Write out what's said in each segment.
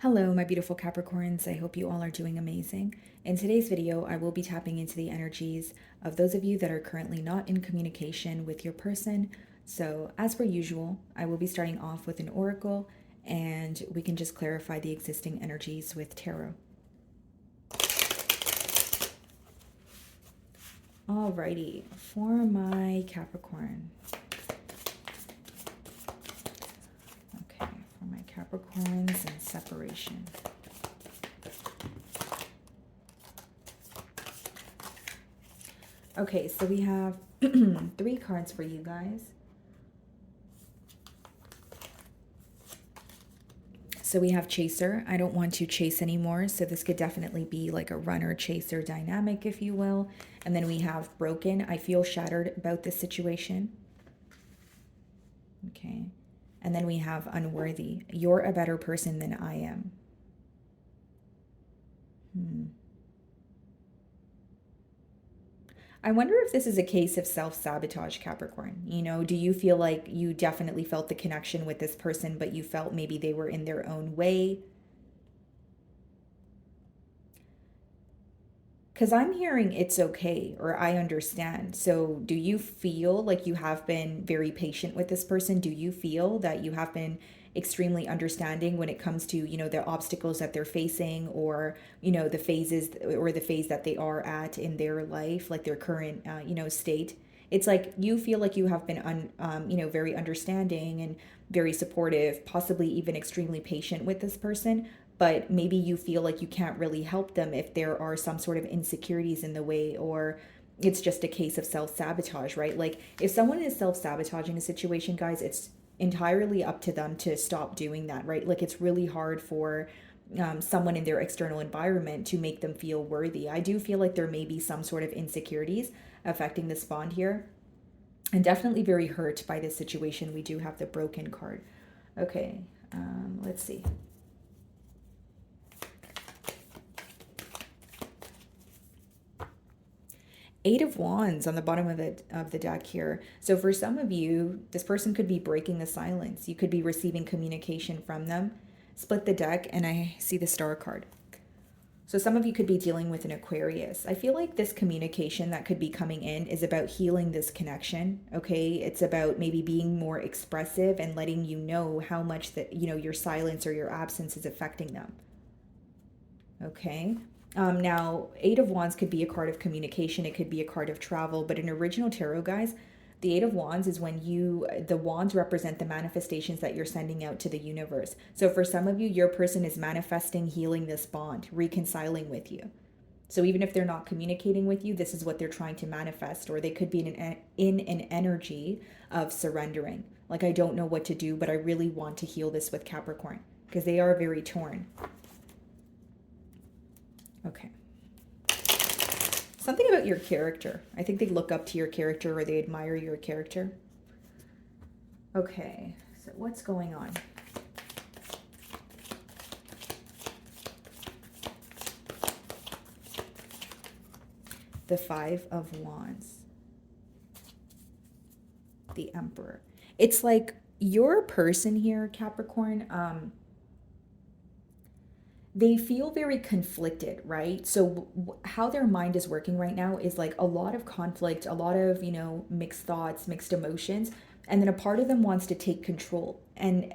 Hello, my beautiful Capricorns. I hope you all are doing amazing. In today's video, I will be tapping into the energies of those of you that are currently not in communication with your person. So, as per usual, I will be starting off with an oracle and we can just clarify the existing energies with tarot. Alrighty, for my Capricorn. Okay, for my Capricorns and separation. Okay, so we have three cards for you guys. So we have chaser. I don't want to chase anymore. So this could definitely be like a runner chaser dynamic, if you will. And then we have broken. I feel shattered about this situation. Okay. And then we have unworthy. You're a better person than I am. I wonder if this is a case of self-sabotage, Capricorn. You know, do you feel like you definitely felt the connection with this person, but you felt maybe they were in their own way? Because I'm hearing it's okay or I understand. So, do you feel like you have been very patient with this person? Do you feel that you have been extremely understanding when it comes to, the obstacles that they're facing or, the phases or the phase that they are at in their life, like their current, state? It's like you feel like you have been, very understanding and very supportive, possibly even extremely patient with this person, but maybe you feel like you can't really help them if there are some sort of insecurities in the way, or it's just a case of self-sabotage, right? Like if someone is self-sabotaging a situation, guys, it's entirely up to them to stop doing that, right? Like it's really hard for someone in their external environment to make them feel worthy. I do feel like there may be some sort of insecurities affecting this bond here, and definitely very hurt by this situation. We do have the broken card. Okay, let's see. Eight of Wands on the bottom of the deck here. So for some of you, this person could be breaking the silence. You could be receiving communication from them. Split the deck and I see the Star card. So some of you could be dealing with an Aquarius. I feel like this communication that could be coming in is about healing this connection, okay? It's about maybe being more expressive and letting you know how much that, your silence or your absence is affecting them. Okay. Now, Eight of Wands could be a card of communication. It could be a card of travel. But in original tarot, guys, the Eight of Wands is when the wands represent the manifestations that you're sending out to the universe. So for some of you, your person is manifesting healing this bond, reconciling with you. So even if they're not communicating with you, this is what they're trying to manifest. Or they could be in an energy of surrendering. Like, I don't know what to do, but I really want to heal this with Capricorn because they are very torn. Okay. Something about your character. I think they look up to your character or they admire your character. Okay, so what's going on? The Five of Wands. The Emperor. It's like your person here, Capricorn, they feel very conflicted, right? So how their mind is working right now is like a lot of conflict, a lot of, mixed thoughts, mixed emotions, and then a part of them wants to take control,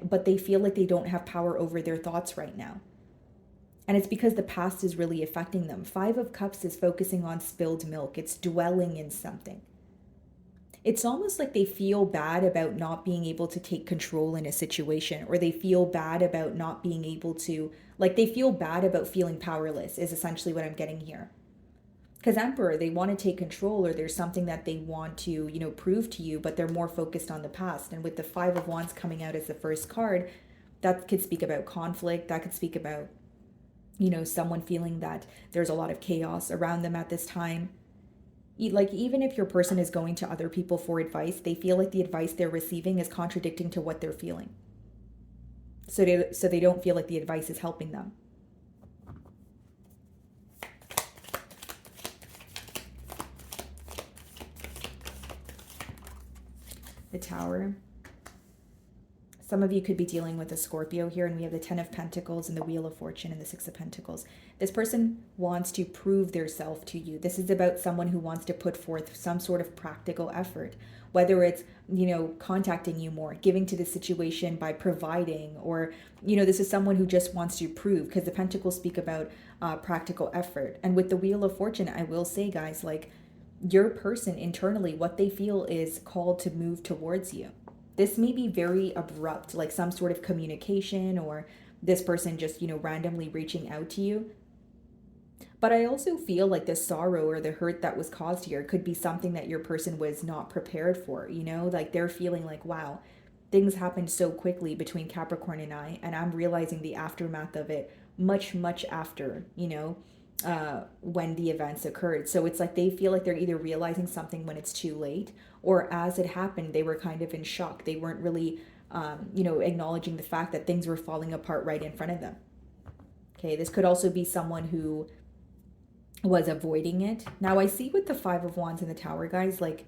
but they feel like they don't have power over their thoughts right now. And it's because the past is really affecting them. Five of Cups is focusing on spilled milk. It's dwelling in something. It's almost like they feel bad about not being able to take control in a situation, or they feel bad about not being able to, like, they feel bad about feeling powerless, is essentially what I'm getting here. Because Emperor, they want to take control, or there's something that they want to, prove to you, but they're more focused on the past. And with the Five of Wands coming out as the first card, that could speak about conflict. That could speak about, someone feeling that there's a lot of chaos around them at this time. Like, even if your person is going to other people for advice, they feel like the advice they're receiving is contradicting to what they're feeling. So they don't feel like the advice is helping them. The Tower. Some of you could be dealing with a Scorpio here, and we have the Ten of Pentacles and the Wheel of Fortune and the Six of Pentacles. This person wants to prove their self to you. This is about someone who wants to put forth some sort of practical effort, whether it's, contacting you more, giving to the situation by providing, or, this is someone who just wants to prove, because the Pentacles speak about practical effort. And with the Wheel of Fortune, I will say, guys, like, your person internally, what they feel is called to move towards you. This may be very abrupt, like some sort of communication, or this person just, randomly reaching out to you. But I also feel like the sorrow or the hurt that was caused here could be something that your person was not prepared for, like they're feeling like, wow, things happened so quickly between Capricorn and I'm realizing the aftermath of it much, much after, when the events occurred. So it's like they feel like they're either realizing something when it's too late, or as it happened, they were kind of in shock. They weren't really, acknowledging the fact that things were falling apart right in front of them. Okay, this could also be someone who was avoiding it. Now I see with the Five of Wands and the Tower, guys, like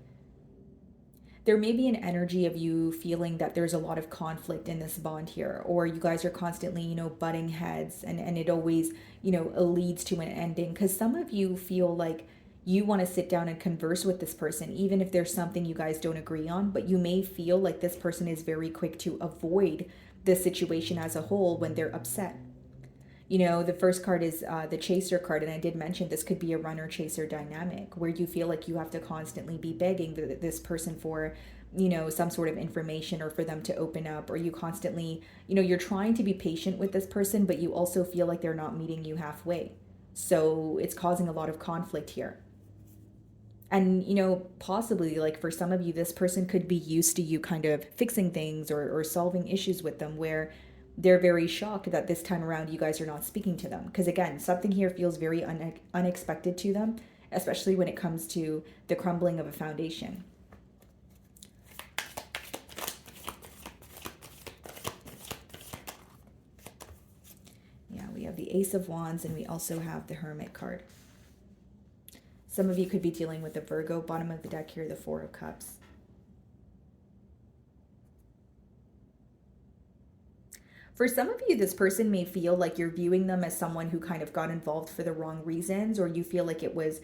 there may be an energy of you feeling that there's a lot of conflict in this bond here, or you guys are constantly, butting heads, and it always, leads to an ending. Because some of you feel like you want to sit down and converse with this person, even if there's something you guys don't agree on, but you may feel like this person is very quick to avoid the situation as a whole when they're upset. The first card is the chaser card, and I did mention this could be a runner chaser dynamic where you feel like you have to constantly be begging this person for, some sort of information, or for them to open up, or you constantly, you're trying to be patient with this person, but you also feel like they're not meeting you halfway. So it's causing a lot of conflict here. And, possibly, like, for some of you, this person could be used to you kind of fixing things, or solving issues with them, where they're very shocked that this time around you guys are not speaking to them. Because again, something here feels very unexpected to them, especially when it comes to the crumbling of a foundation. Yeah, we have the Ace of Wands, and we also have the Hermit card. Some of you could be dealing with the Virgo. Bottom of the deck here, the Four of Cups. For some of you, this person may feel like you're viewing them as someone who kind of got involved for the wrong reasons, or you feel like it was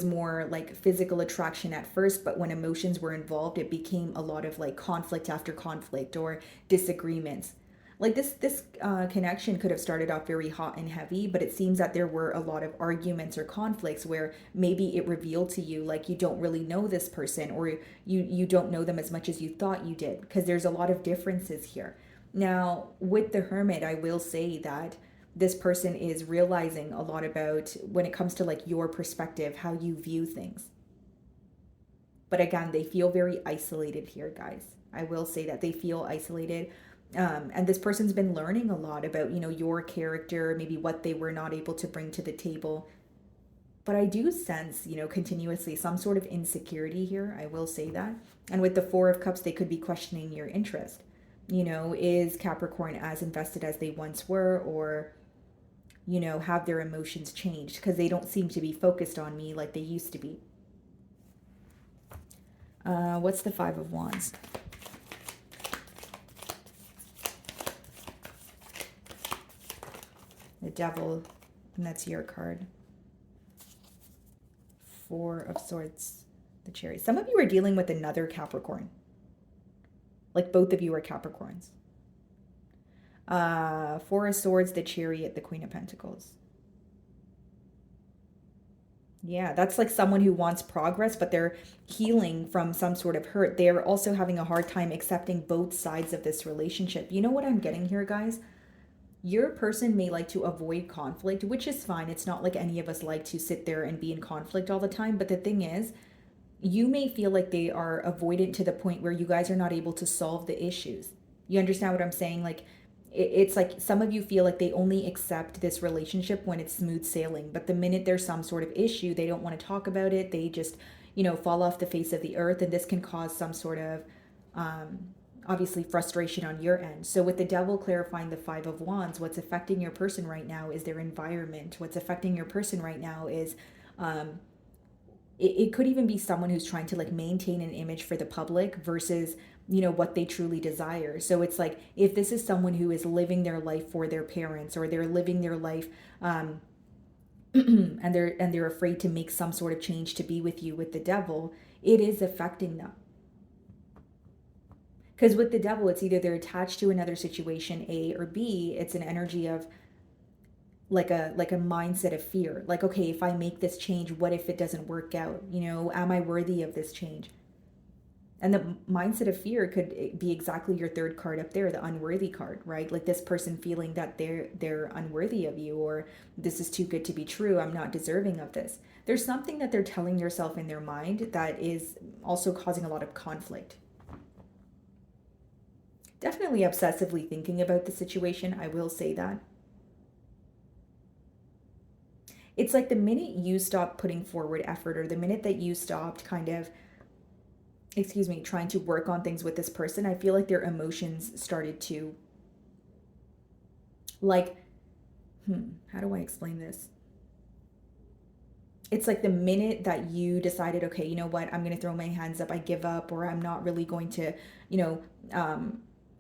more like physical attraction at first, but when emotions were involved, it became a lot of like conflict after conflict, or disagreements. Like this connection could have started off very hot and heavy, but it seems that there were a lot of arguments or conflicts where maybe it revealed to you like you don't really know this person, or you don't know them as much as you thought you did, because there's a lot of differences here. Now, with the Hermit, I will say that this person is realizing a lot about when it comes to like your perspective, how you view things. But again, they feel very isolated here, guys. I will say that they feel isolated. And this person's been learning a lot about, your character, maybe what they were not able to bring to the table. But I do sense, continuously some sort of insecurity here. I will say that. And with the Four of Cups, they could be questioning your interest. Is Capricorn as invested as they once were, or, have their emotions changed? Because they don't seem to be focused on me like they used to be. What's the Five of Wands? The Devil, and that's your card. Four of Swords, the Chariot. Some of you are dealing with another Capricorn. Like both of you are Capricorns. Four of Swords, the Chariot, the Queen of Pentacles. Yeah, that's like someone who wants progress, but they're healing from some sort of hurt. They're also having a hard time accepting both sides of this relationship. You know what I'm getting here, guys? Your person may like to avoid conflict, which is fine. It's not like any of us like to sit there and be in conflict all the time. But the thing is, you may feel like they are avoidant to the point where you guys are not able to solve the issues. You understand what I'm saying? Like, it's like some of you feel like they only accept this relationship when it's smooth sailing. But the minute there's some sort of issue, they don't want to talk about it. They just, fall off the face of the earth. And this can cause some sort of, obviously, frustration on your end. So with the Devil clarifying the Five of Wands, what's affecting your person right now is their environment. What's affecting your person right now is it could even be someone who's trying to like maintain an image for the public versus, what they truly desire. So it's like, if this is someone who is living their life for their parents, or they're living their life, and they're afraid to make some sort of change to be with you with the devil, it is affecting them. Because with the devil, it's either they're attached to another situation, A, or B, it's an energy of like a mindset of fear. Like, okay, if I make this change, what if it doesn't work out? Am I worthy of this change? And the mindset of fear could be exactly your third card up there, the unworthy card, right? Like this person feeling that they're unworthy of you, or this is too good to be true, I'm not deserving of this. There's something that they're telling yourself in their mind that is also causing a lot of conflict. Definitely obsessively thinking about the situation, I will say that. It's like the minute you stop putting forward effort, or the minute that you stopped kind of, excuse me, trying to work on things with this person, I feel like their emotions started to, like, how do I explain this? It's like the minute that you decided, okay, you know what, I'm going to throw my hands up, I give up, or I'm not really going to, you know,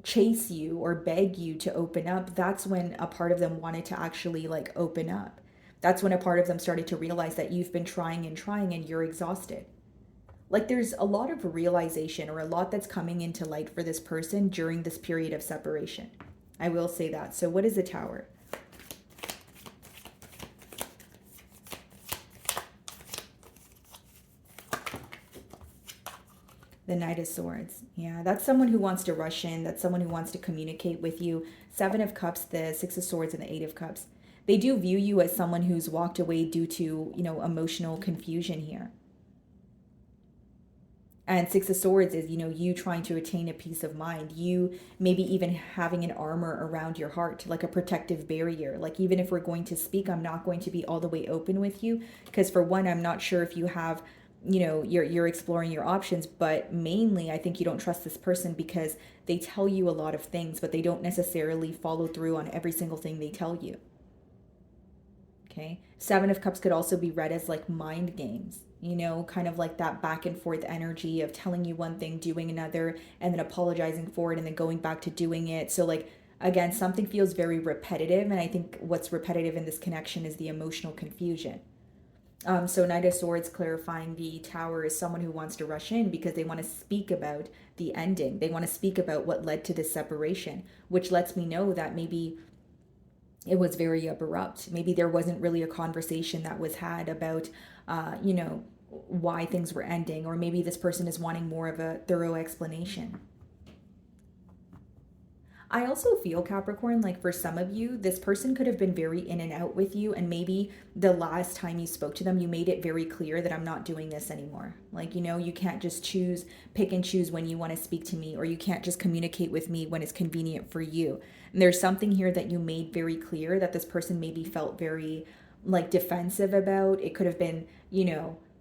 chase you or beg you to open up, that's when a part of them wanted to actually like open up. That's when a part of them started to realize that you've been trying and trying and you're exhausted. Like there's a lot of realization, or a lot that's coming into light for this person during this period of separation. I will say that. So what is the Tower? The Knight of Swords. Yeah, that's someone who wants to rush in. That's someone who wants to communicate with you. Seven of Cups, the Six of Swords, and the Eight of Cups. They do view you as someone who's walked away due to, emotional confusion here. And Six of Swords is, you trying to attain a peace of mind. You maybe even having an armor around your heart, like a protective barrier. Like, even if we're going to speak, I'm not going to be all the way open with you. Because for one, I'm not sure if you have, you're exploring your options, but mainly I think you don't trust this person because they tell you a lot of things, but they don't necessarily follow through on every single thing they tell you. Okay. Seven of Cups could also be read as like mind games, kind of like that back and forth energy of telling you one thing, doing another, and then apologizing for it, and then going back to doing it. So, like, again, something feels very repetitive. And I think what's repetitive in this connection is the emotional confusion. So Knight of Swords clarifying the Tower is someone who wants to rush in because they want to speak about the ending. They want to speak about what led to this separation, which lets me know that maybe it was very abrupt. Maybe there wasn't really a conversation that was had about, why things were ending, or maybe this person is wanting more of a thorough explanation. I also feel, Capricorn, like for some of you, this person could have been very in and out with you, and maybe the last time you spoke to them, you made it very clear that I'm not doing this anymore. Like, you can't just pick and choose when you want to speak to me, or you can't just communicate with me when it's convenient for you. And there's something here that you made very clear that this person maybe felt very like defensive about. It could have been,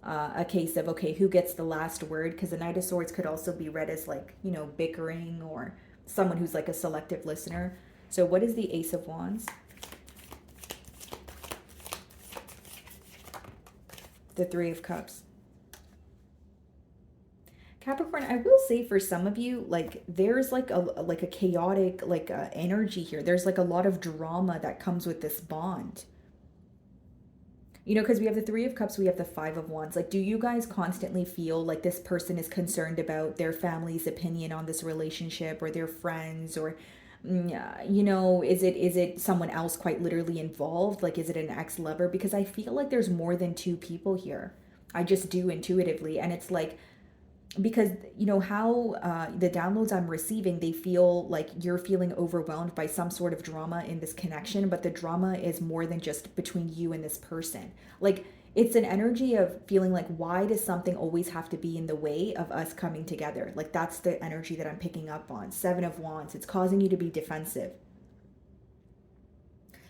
a case of, okay, who gets the last word? Because the Knight of Swords could also be read as like, bickering, or someone who's like a selective listener. So what is the Ace of Wands? The Three of Cups. Capricorn, I will say for some of you, like there's like a chaotic energy here. There's like a lot of drama that comes with this bond. Because we have the Three of Cups, we have the Five of Wands. Like, do you guys constantly feel like this person is concerned about their family's opinion on this relationship, or their friends, or is it someone else quite literally involved? Like, is it an ex-lover? Because I feel like there's more than two people here. I just do intuitively, and it's like, because how the downloads I'm receiving, they feel like you're feeling overwhelmed by some sort of drama in this connection, but the drama is more than just between you and this person. Like, it's an energy of feeling like, why does something always have to be in the way of us coming together? Like, that's the energy that I'm picking up on. Seven of Wands, it's causing you to be defensive.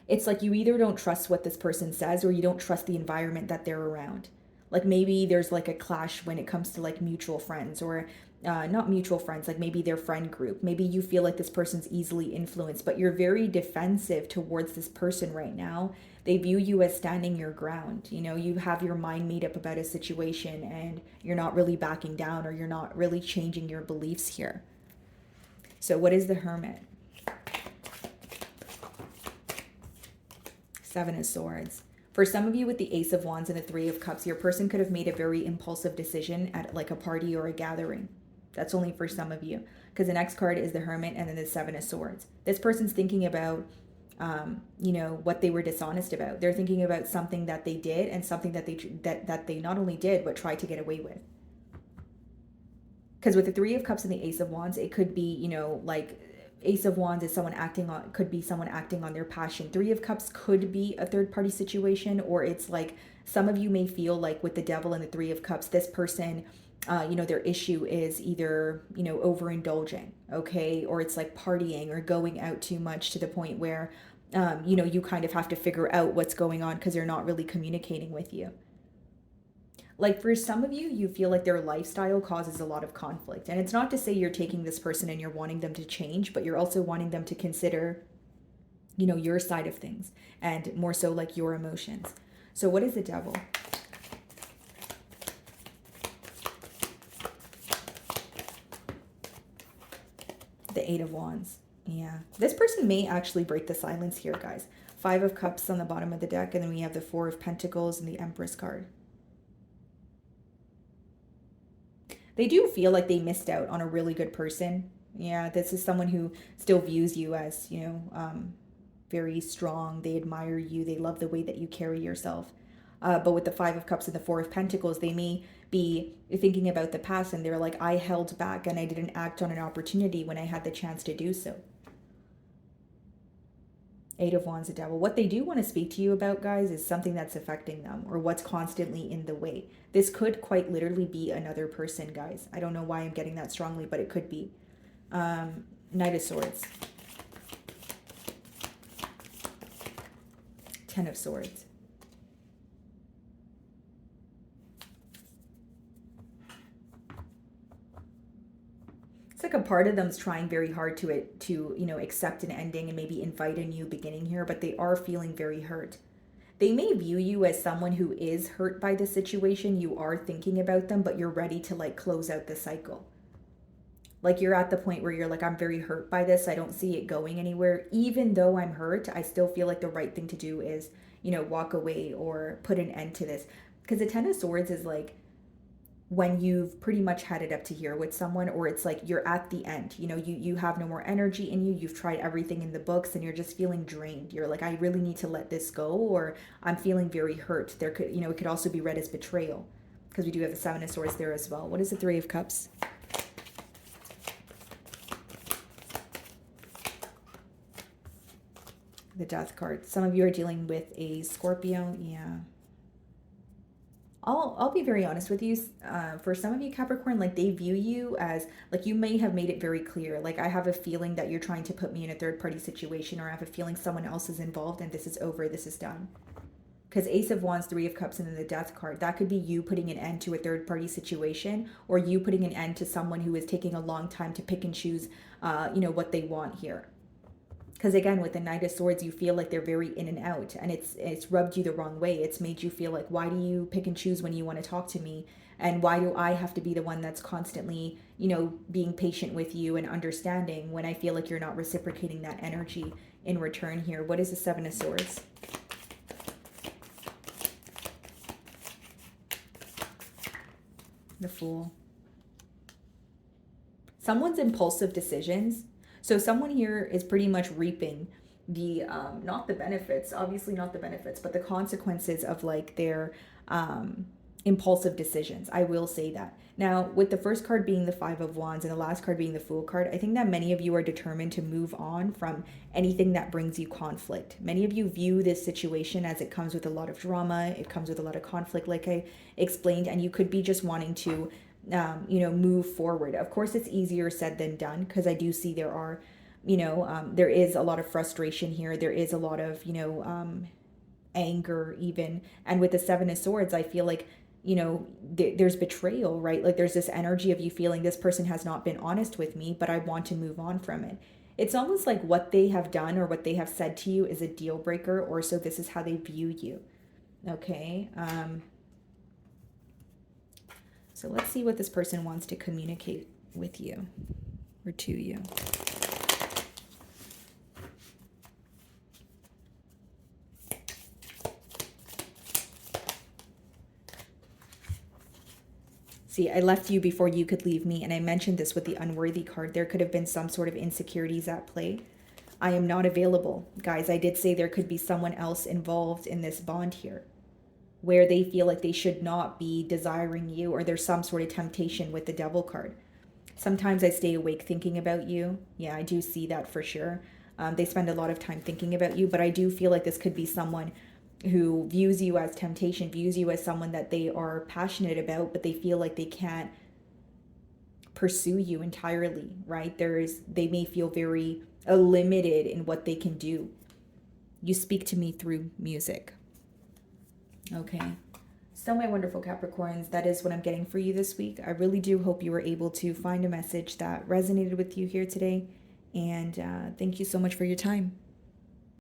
It's like you either don't trust what this person says, or you don't trust the environment that they're around. Like maybe there's like a clash when it comes to like mutual friends, or not mutual friends, like maybe their friend group. Maybe you feel like this person's easily influenced, but you're very defensive towards this person right now. They view you as standing your ground. You know, you have your mind made up about a situation and you're not really backing down, or you're not really changing your beliefs here. So, what is the Hermit? Seven of Swords. For some of you with the Ace of Wands and the Three of Cups, your person could have made a very impulsive decision at like a party or a gathering. That's only for some of you, because the next card is the Hermit and then the Seven of Swords. This person's thinking about, you know, what they were dishonest about. They're thinking about something that they did and something that they not only did but tried to get away with. Because with the Three of Cups and the Ace of Wands, it could be, you know, like Ace of Wands is someone acting on, could be someone acting on their passion. Three of Cups could be a third party situation, or it's like some of you may feel like with the Devil and the Three of Cups, this person, you know, their issue is either, you know, overindulging, okay, or it's like partying or going out too much to the point where, you know, you kind of have to figure out what's going on because they're not really communicating with you. Like for some of you, you feel like their lifestyle causes a lot of conflict. And it's not to say you're taking this person and you're wanting them to change, but you're also wanting them to consider, you know, your side of things and more so like your emotions. So what is the Devil? The Eight of Wands. Yeah. This person may actually break the silence here, guys. Five of Cups on the bottom of the deck, and then we have the Four of Pentacles and the Empress card. They do feel like they missed out on a really good person. Yeah, this is someone who still views you as, you know, very strong. They admire you. They love the way that you carry yourself. But with the Five of Cups and the Four of Pentacles, they may be thinking about the past and they're like, I held back and I didn't act on an opportunity when I had the chance to do so. Eight of Wands, the Devil. What they do want to speak to you about, guys, is something that's affecting them or what's constantly in the way. This could quite literally be another person, guys. I don't know why I'm getting that strongly, but it could be. Knight of Swords. Ten of Swords. It's like a part of them's trying very hard to you know, accept an ending and maybe invite a new beginning here, but they are feeling very hurt. They may view you as someone who is hurt by the situation. You are thinking about them, but you're ready to like close out the cycle. Like you're at the point where you're like, I'm very hurt by this. I don't see it going anywhere. Even though I'm hurt, I still feel like the right thing to do is, you know, walk away or put an end to this. Because the Ten of Swords is like, when you've pretty much had it up to here with someone, or it's like you're at the end, you know, you have no more energy in you, you've tried everything in the books and you're just feeling drained. You're like, I really need to let this go, or I'm feeling very hurt. There could, you know, it could also be read as betrayal, because we do have the Seven of Swords there as well. What is the Three of Cups? The Death card. Some of you are dealing with a Scorpio. Yeah. I'll be very honest with you. For some of you, Capricorn, like they view you as, like you may have made it very clear. Like I have a feeling that you're trying to put me in a third party situation, or I have a feeling someone else is involved and this is over, this is done. Because Ace of Wands, Three of Cups, and then the Death card. That could be you putting an end to a third party situation, or you putting an end to someone who is taking a long time to pick and choose, you know, what they want here. Because again, with the Knight of Swords, you feel like they're very in and out, and it's rubbed you the wrong way. It's made you feel like, why do you pick and choose when you want to talk to me, and why do I have to be the one that's constantly, you know, being patient with you and understanding when I feel like you're not reciprocating that energy in return here. What is the Seven of Swords? The Fool. Someone's impulsive decisions. So someone here is pretty much reaping the, not the benefits, obviously not the benefits, but the consequences of like their impulsive decisions. I will say that. Now, with the first card being the Five of Wands and the last card being the Fool card, I think that many of you are determined to move on from anything that brings you conflict. Many of you view this situation as it comes with a lot of drama, it comes with a lot of conflict, like I explained, and you could be just wanting to you know, move forward. Of course, it's easier said than done, because I do see there are, you know, there is a lot of frustration here. There is a lot of, you know, anger even. And with the Seven of Swords, I feel like there's betrayal, right? Like there's this energy of you feeling this person has not been honest with me, but I want to move on from it. It's almost like what they have done or what they have said to you is a deal breaker, or so this is how they view you. Okay. So let's see what this person wants to communicate with you or to you. See, I left you before you could leave me, and I mentioned this with the unworthy card. There could have been some sort of insecurities at play. I am not available. Guys, I did say there could be someone else involved in this bond here where they feel like they should not be desiring you, or there's some sort of temptation with the devil card. Sometimes I stay awake thinking about you. Yeah, I do see that for sure. They spend a lot of time thinking about you, but I do feel like this could be someone who views you as temptation, views you as someone that they are passionate about, but they feel like they can't pursue you entirely, right? They may feel very limited in what they can do. You speak to me through music. Okay. So, my wonderful Capricorns, that is what I'm getting for you this week. I really do hope you were able to find a message that resonated with you here today. And thank you so much for your time.